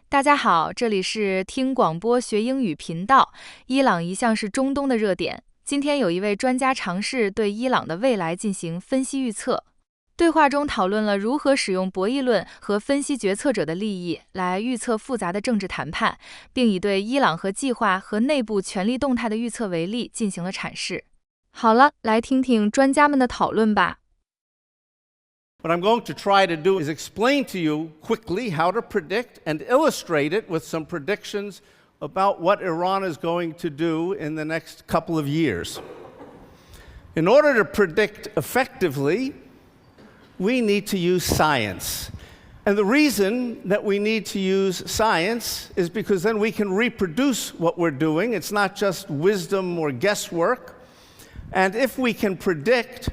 大家好，这里是听广播学英语频道。伊朗一向是中东的热点，今天有一位专家尝试对伊朗的未来进行分析预测。对话中讨论了如何使用博弈论和分析决策者的利益来预测复杂的政治谈判，并以对伊朗核计划和内部权力动态的预测为例进行了阐释。好了，来听听专家们的讨论吧。What I'm going to try to do is explain to you quickly how to predict and illustrate it with some predictions about what Iran is going to do in the next couple of years. In order to predict effectively, we need to use science. And the reason that we need to use science is because then we can reproduce what we're doing. It's not just wisdom or guesswork. And if we can predict,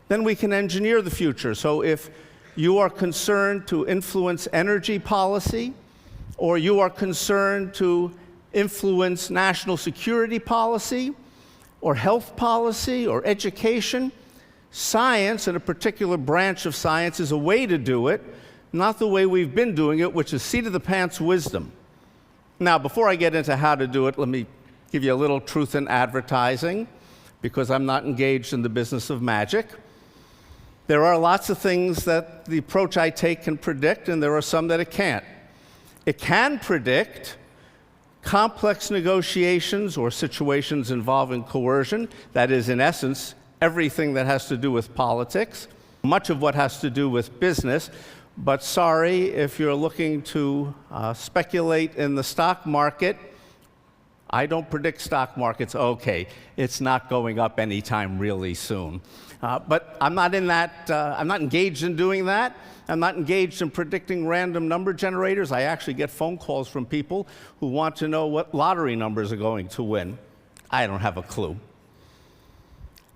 then we can engineer the future. So if you are concerned to influence energy policy, or you are concerned to influence national security policy, or health policy, or education, science, and a particular branch of science, is a way to do it, not the way we've been doing it, which is seat-of-the-pants wisdom. Now, before I get into how to do it, let me give you a little truth in advertising, because I'm not engaged in the business of magic. There are lots of things that the approach I take can predict, and there are some that it can't. It can predict complex negotiations or situations involving coercion. That is, in essence, everything that has to do with politics, much of what has to do with business. But sorry, if you're looking to speculate in the stock market, I don't predict stock markets. Okay, it's not going up anytime really soon. But I'm not in that, I'm not engaged in doing that. I'm not engaged in predicting random number generators. I actually get phone calls from people who want to know what lottery numbers are going to win. I don't have a clue.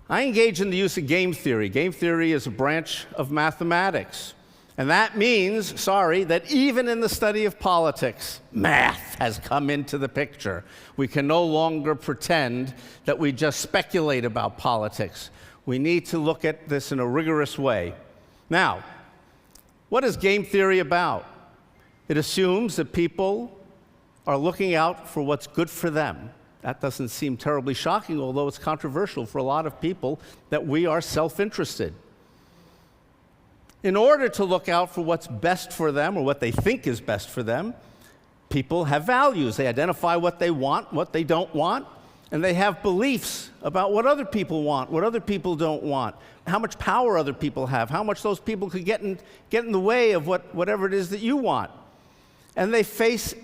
I engage in the use of game theory. Game theory is a branch of mathematics. And that means, sorry, that even in the study of politics, math has come into the picture. We can no longer pretend that we just speculate about politics. We need to look at this in a rigorous way. Now, what is game theory about? It assumes that people are looking out for what's good for them. That doesn't seem terribly shocking, although it's controversial for a lot of people that we are self-interested. In order to look out for what's best for them or what they think is best for them, people have values. They identify what they want, what they don't want, and they have beliefs about what other people want, what other people don't want, how much power other people have, how much those people could get in the way of whatever it is that you want. And they face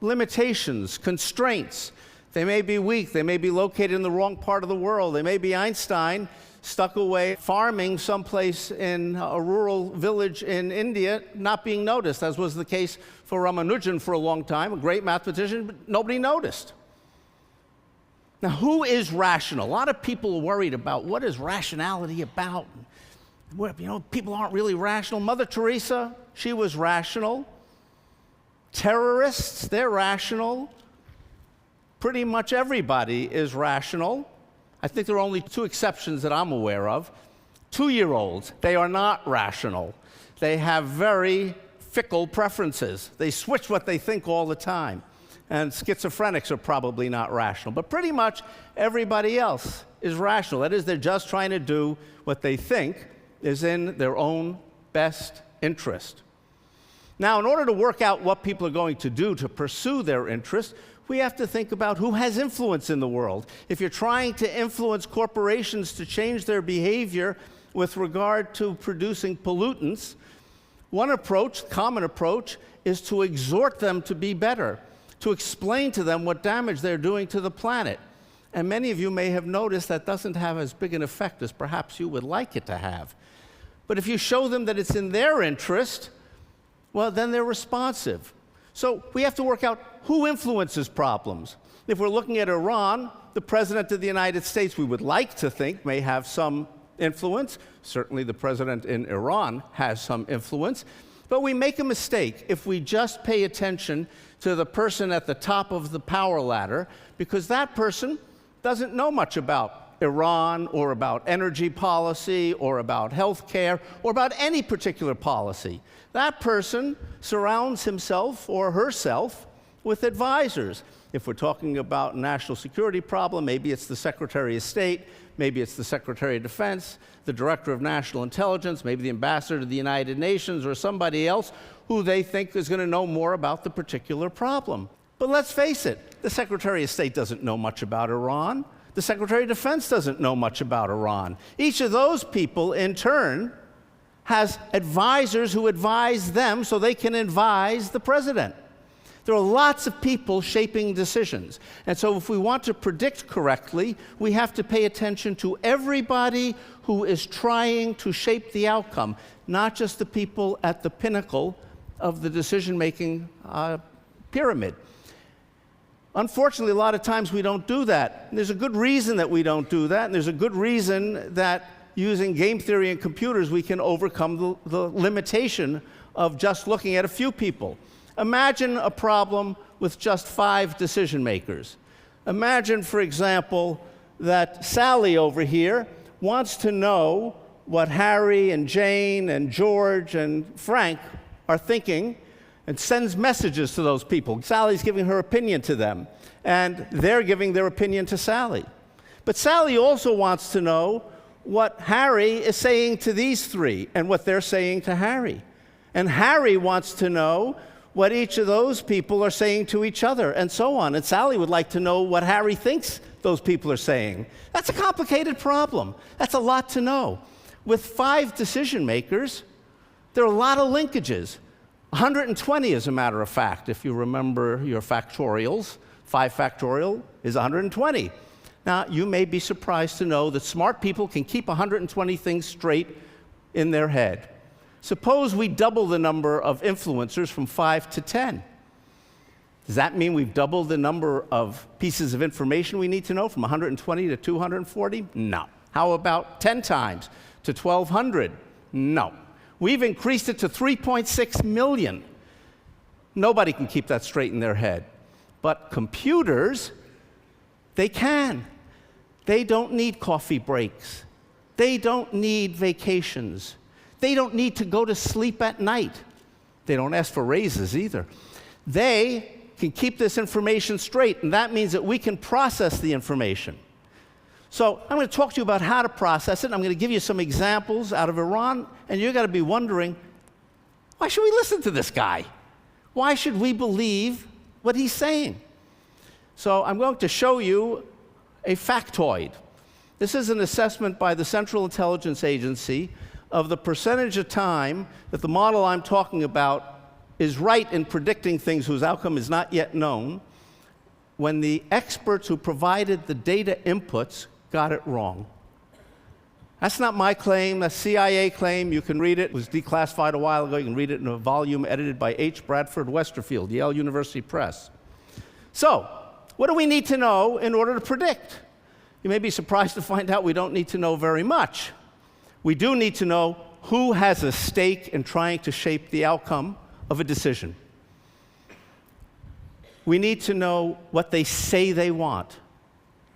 limitations, constraints. They may be weak. They may be located in the wrong part of the world. They may be Einstein, stuck away farming someplace in a rural village in India, not being noticed, as was the case for Ramanujan for a long time, a great mathematician, but nobody noticed. Now, who is rational? A lot of people are worried about what is rationality about. People aren't really rational. Mother Teresa, she was rational. Terrorists, they're rational. Pretty much everybody is rational. I think there are only two exceptions that I'm aware of. 2-year-olds, they are not rational. They have very fickle preferences. They switch what they think all the time. And schizophrenics are probably not rational. But pretty much everybody else is rational. That is, they're just trying to do what they think is in their own best interest. Now, in order to work out what people are going to do to pursue their interest, we have to think about who has influence in the world. If you're trying to influence corporations to change their behavior with regard to producing pollutants, one approach, common approach, is to exhort them to be better, to explain to them what damage they're doing to the planet. And many of you may have noticed that doesn't have as big an effect as perhaps you would like it to have. But if you show them that it's in their interest, well, then they're responsive. So we have to work out who influences problems. If we're looking at Iran, the President of the United States, we would like to think, may have some influence. Certainly the President in Iran has some influence. But we make a mistake if we just pay attention to the person at the top of the power ladder, because that person doesn't know much about Iran or about energy policy or about health care or about any particular policy, that person surrounds himself or herself with advisors. If we're talking about a national security problem, maybe it's the Secretary of State, maybe it's the Secretary of Defense, the Director of National Intelligence, maybe the Ambassador to the United Nations, or somebody else who they think is going to know more about the particular problem. But let's face it, the Secretary of State doesn't know much about Iran. The Secretary of Defense doesn't know much about Iran. Each of those people, in turn, has advisors who advise them so they can advise the president. There are lots of people shaping decisions. And so if we want to predict correctly, we have to pay attention to everybody who is trying to shape the outcome, not just the people at the pinnacle of the decision-making pyramid. Unfortunately, a lot of times we don't do that. And there's a good reason that we don't do that, and there's a good reason that using game theory and computers we can overcome the limitation of just looking at a few people. Imagine a problem with just 5 decision makers. Imagine, for example, that Sally over here wants to know what Harry and Jane and George and Frank are thinking and sends messages to those people. Sally's giving her opinion to them, and they're giving their opinion to Sally. But Sally also wants to know what Harry is saying to these 3 and what they're saying to Harry. And Harry wants to know what each of those people are saying to each other, and so on. And Sally would like to know what Harry thinks those people are saying. That's a complicated problem. That's a lot to know. With 5 decision makers, there are a lot of linkages. 120, as a matter of fact, if you remember your factorials. 5 factorial is 120. Now, you may be surprised to know that smart people can keep 120 things straight in their head. Suppose we double the number of influencers from 5 to 10. Does that mean we've doubled the number of pieces of information we need to know from 120 to 240? No. How about 10 times to 1,200? No. We've increased it to 3.6 million. Nobody can keep that straight in their head. But computers, they can. They don't need coffee breaks. They don't need vacations. They don't need to go to sleep at night. They don't ask for raises either. They can keep this information straight, and that means that we can process the information. So I'm going to talk to you about how to process it, and I'm going to give you some examples out of Iran, and you're going to be wondering, why should we listen to this guy? Why should we believe what he's saying? So I'm going to show you a factoid. This is an assessment by the Central Intelligence Agency of the percentage of time that the model I'm talking about is right in predicting things whose outcome is not yet known, when the experts who provided the data inputs got it wrong. That's not my claim, that's CIA claim. You can read it. It was declassified a while ago. You can read it in a volume edited by H. Bradford Westerfield, Yale University Press. So, what do we need to know in order to predict? You may be surprised to find out we don't need to know very much. We do need to know who has a stake in trying to shape the outcome of a decision. We need to know what they say they want,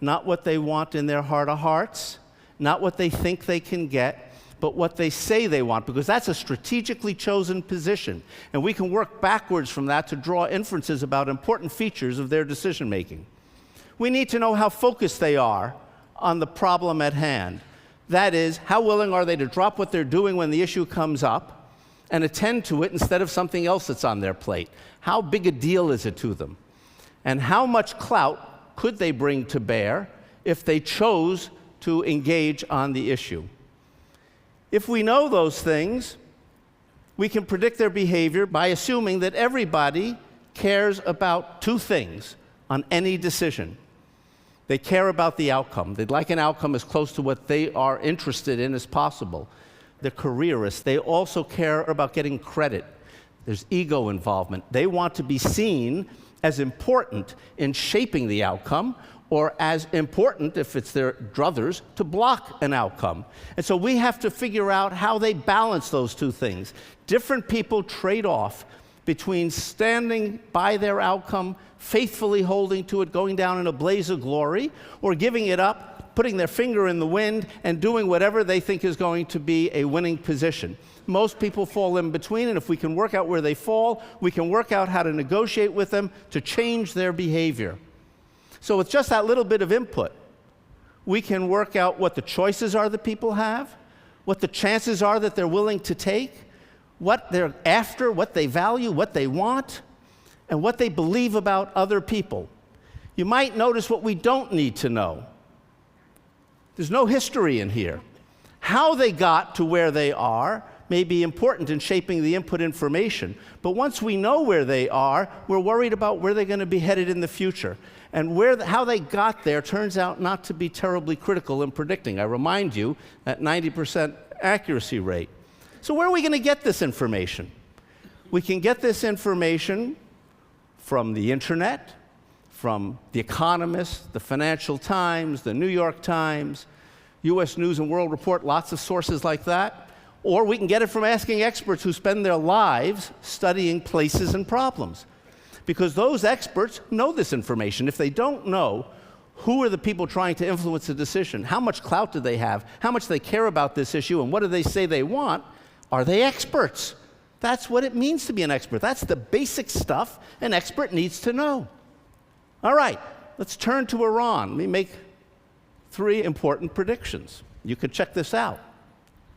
not what they want in their heart of hearts, not what they think they can get, but what they say they want, because that's a strategically chosen position. And we can work backwards from that to draw inferences about important features of their decision-making. We need to know how focused they are on the problem at hand. That is, how willing are they to drop what they're doing when the issue comes up and attend to it instead of something else that's on their plate? How big a deal is it to them? And how much clout could they bring to bear if they chose to engage on the issue? If we know those things, we can predict their behavior by assuming that everybody cares about 2 things on any decision. They care about the outcome. They'd like an outcome as close to what they are interested in as possible. They're careerists. They also care about getting credit. There's ego involvement. They want to be seen as important in shaping the outcome, or as important, if it's their druthers, to block an outcome. And so we have to figure out how they balance those 2 things. Different people trade off between standing by their outcome, faithfully holding to it, going down in a blaze of glory, or giving it up putting their finger in the wind and doing whatever they think is going to be a winning position. Most people fall in between, and if we can work out where they fall, we can work out how to negotiate with them to change their behavior. So with just that little bit of input, we can work out what the choices are that people have, what the chances are that they're willing to take, what they're after, what they value, what they want, and what they believe about other people. You might notice what we don't need to know. There's no history in here. How they got to where they are may be important in shaping the input information, but once we know where they are, we're worried about where they're going to be headed in the future. And how they got there turns out not to be terribly critical in predicting. I remind you, at 90% accuracy rate. So where are we going to get this information? We can get this information from the internet, from The Economist, the Financial Times, the New York Times, US News and World Report, lots of sources like that. Or we can get it from asking experts who spend their lives studying places and problems. Because those experts know this information. If they don't know, who are the people trying to influence the decision? How much clout do they have? How much they care about this issue? And what do they say they want? Are they experts? That's what it means to be an expert. That's the basic stuff an expert needs to know. All right, let's turn to Iran. Let me make 3 important predictions. You can check this out.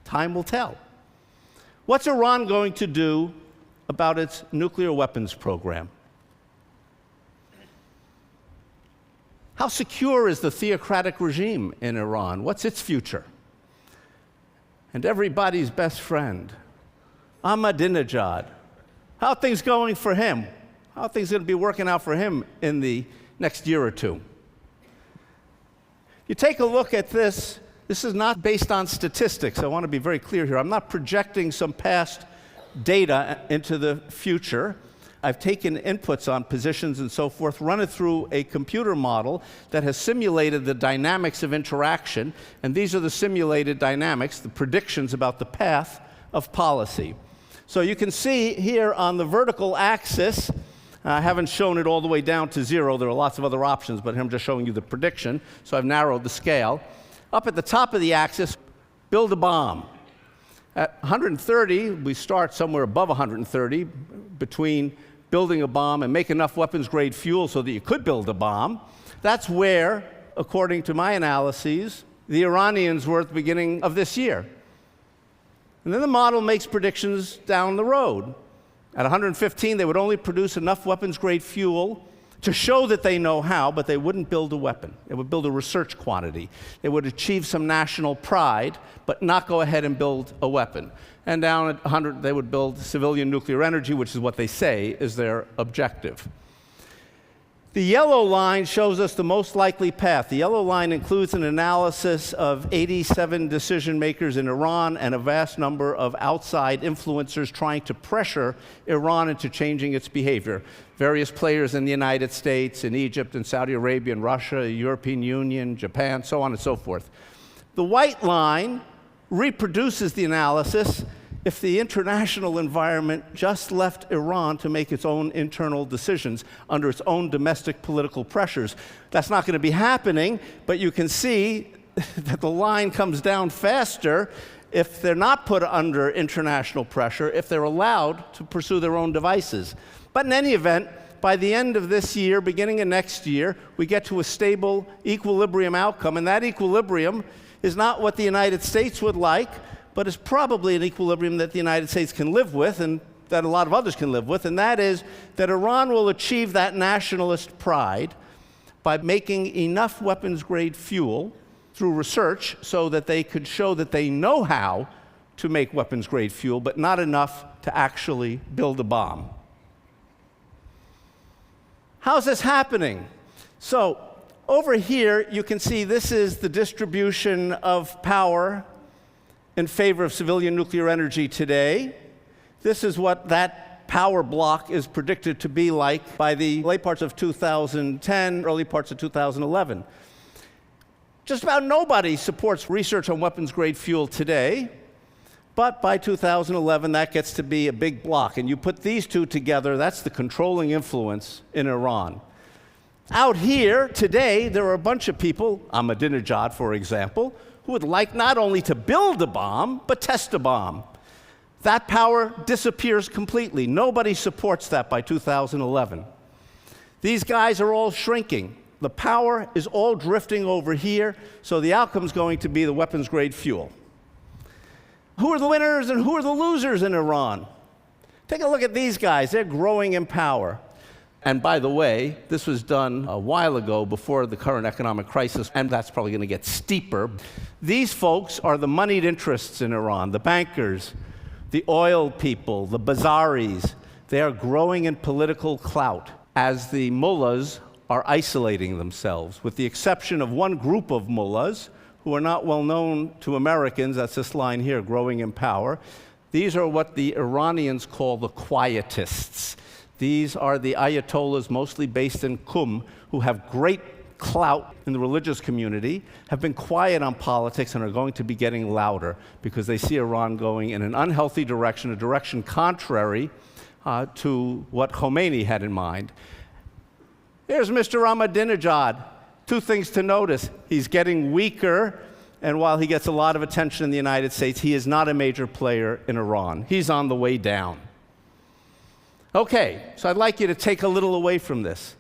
Time will tell. What's Iran going to do about its nuclear weapons program? How secure is the theocratic regime in Iran? What's its future? And everybody's best friend, Ahmadinejad. How are things going for him? How are things going to be working out for him in the next year or two? You take a look at this. This is not based on statistics. I want to be very clear here. I'm not projecting some past data into the future. I've taken inputs on positions and so forth, run it through a computer model that has simulated the dynamics of interaction, and these are the simulated dynamics, the predictions about the path of policy. So you can see here on the vertical axis, I haven't shown it all the way down to 0. There are lots of other options, but I'm just showing you the prediction, so I've narrowed the scale. Up at the top of the axis, build a bomb. At 130, we start somewhere above 130, between building a bomb and make enough weapons-grade fuel so that you could build a bomb. That's where, according to my analyses, the Iranians were at the beginning of this year. And then the model makes predictions down the road. At 115, they would only produce enough weapons-grade fuel to show that they know how, but they wouldn't build a weapon. They would build a research quantity. They would achieve some national pride, but not go ahead and build a weapon. And down at 100, they would build civilian nuclear energy, which is what they say is their objective. The yellow line shows us the most likely path. The yellow line includes an analysis of 87 decision makers in Iran and a vast number of outside influencers trying to pressure Iran into changing its behavior. Various players in the United States, in Egypt, and Saudi Arabia, and Russia, the European Union, Japan, so on and so forth. The white line reproduces the analysis if the international environment just left Iran to make its own internal decisions under its own domestic political pressures. That's not going to be happening, but you can see that the line comes down faster if they're not put under international pressure, if they're allowed to pursue their own devices. But in any event, by the end of this year, beginning of next year, we get to a stable equilibrium outcome, and that equilibrium is not what the United States would like, but is probably an equilibrium that the United States can live with and that a lot of others can live with, and that is that Iran will achieve that nationalist pride by making enough weapons-grade fuel through research so that they could show that they know how to make weapons-grade fuel, but not enough to actually build a bomb. How's this happening? So over here, you can see this is the distribution of power in favor of civilian nuclear energy today. This is what that power block is predicted to be like by the late parts of 2010, early parts of 2011. Just about nobody supports research on weapons-grade fuel today, but by 2011, that gets to be a big block. And you put these two together, that's the controlling influence in Iran. Out here today, there are a bunch of people, Ahmadinejad, for example, who would like not only to build a bomb, but test a bomb. That power disappears completely. Nobody supports that by 2011. These guys are all shrinking. The power is all drifting over here, so the outcome is going to be the weapons-grade fuel. Who are the winners and who are the losers in Iran? Take a look at these guys. They're growing in power. And by the way, this was done a while ago before the current economic crisis, and that's probably going to get steeper. These folks are the moneyed interests in Iran, the bankers, the oil people, the bazaris. They are growing in political clout as the mullahs are isolating themselves, with the exception of one group of mullahs who are not well known to Americans. That's this line here, growing in power. These are what the Iranians call the quietists. These are the ayatollahs, mostly based in Qum, who have great clout in the religious community, have been quiet on politics, and are going to be getting louder because they see Iran going in an unhealthy direction, a direction contrary to what Khomeini had in mind. Here's Mr. Ahmadinejad. Two things to notice. He's getting weaker, and while he gets a lot of attention in the United States, he is not a major player in Iran. He's on the way down. Okay, so I'd like you to take a little away from this.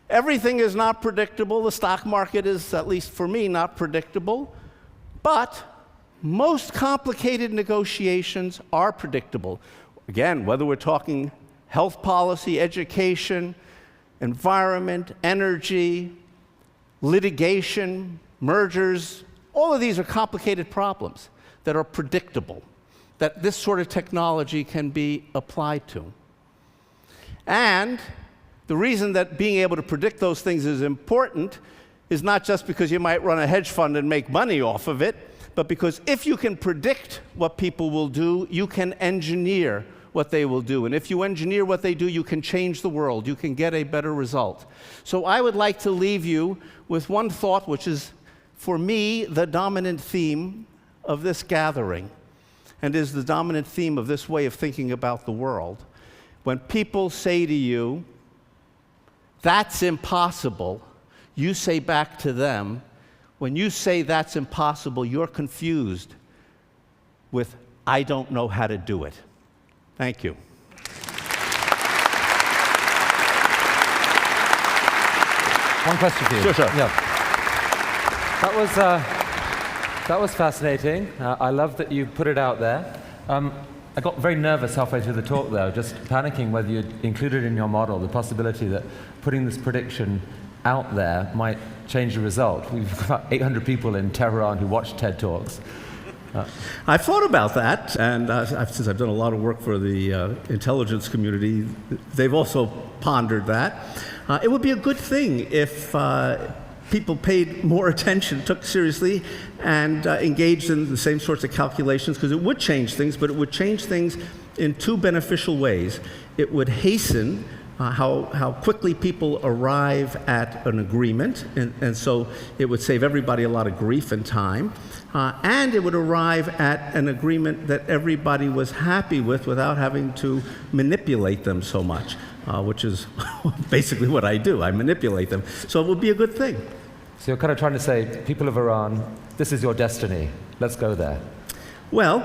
Everything is not predictable. The stock market is, at least for me, not predictable. But most complicated negotiations are predictable. Again, whether we're talking health policy, education, environment, energy, litigation, mergers, all of these are complicated problems that are predictable, that this sort of technology can be applied to. And the reason that being able to predict those things is important is not just because you might run a hedge fund and make money off of it, but because if you can predict what people will do, you can engineer what they will do. And if you engineer what they do, you can change the world. You can get a better result. So I would like to leave you with one thought, which is, for me, the dominant theme of this gathering, and is the dominant theme of this way of thinking about the world. When people say to you, "That's impossible," you say back to them, when you say that's impossible, you're confused with, "I don't know how to do it." Thank you. One question for you. Sure. Yeah. That was fascinating. I love that you put it out there. I got very nervous halfway through the talk, though, just panicking whether you'd included in your model the possibility that putting this prediction out there might change the result. We've got 800 people in Tehran who watch TED Talks. I've thought about that, and since I've done a lot of work for the intelligence community, they've also pondered that. It would be a good thing if people paid more attention, took seriously, and engaged in the same sorts of calculations, because it would change things, but it would change things in two beneficial ways. It would hasten how quickly people arrive at an agreement, and so it would save everybody a lot of grief and time, and it would arrive at an agreement that everybody was happy with without having to manipulate them so much, which is basically what I do. I manipulate them. So it would be a good thing. So you're kind of trying to say, people of Iran, this is your destiny. Let's go there. Well,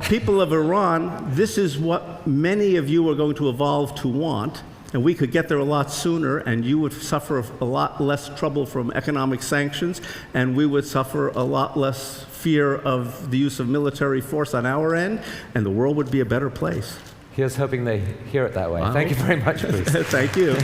people of Iran, this is what many of you are going to evolve to want, and we could get there a lot sooner, and you would suffer a lot less trouble from economic sanctions, and we would suffer a lot less fear of the use of military force on our end, and the world would be a better place. Here's hoping they hear it that way. Thank you very much, Bruce. Thank you.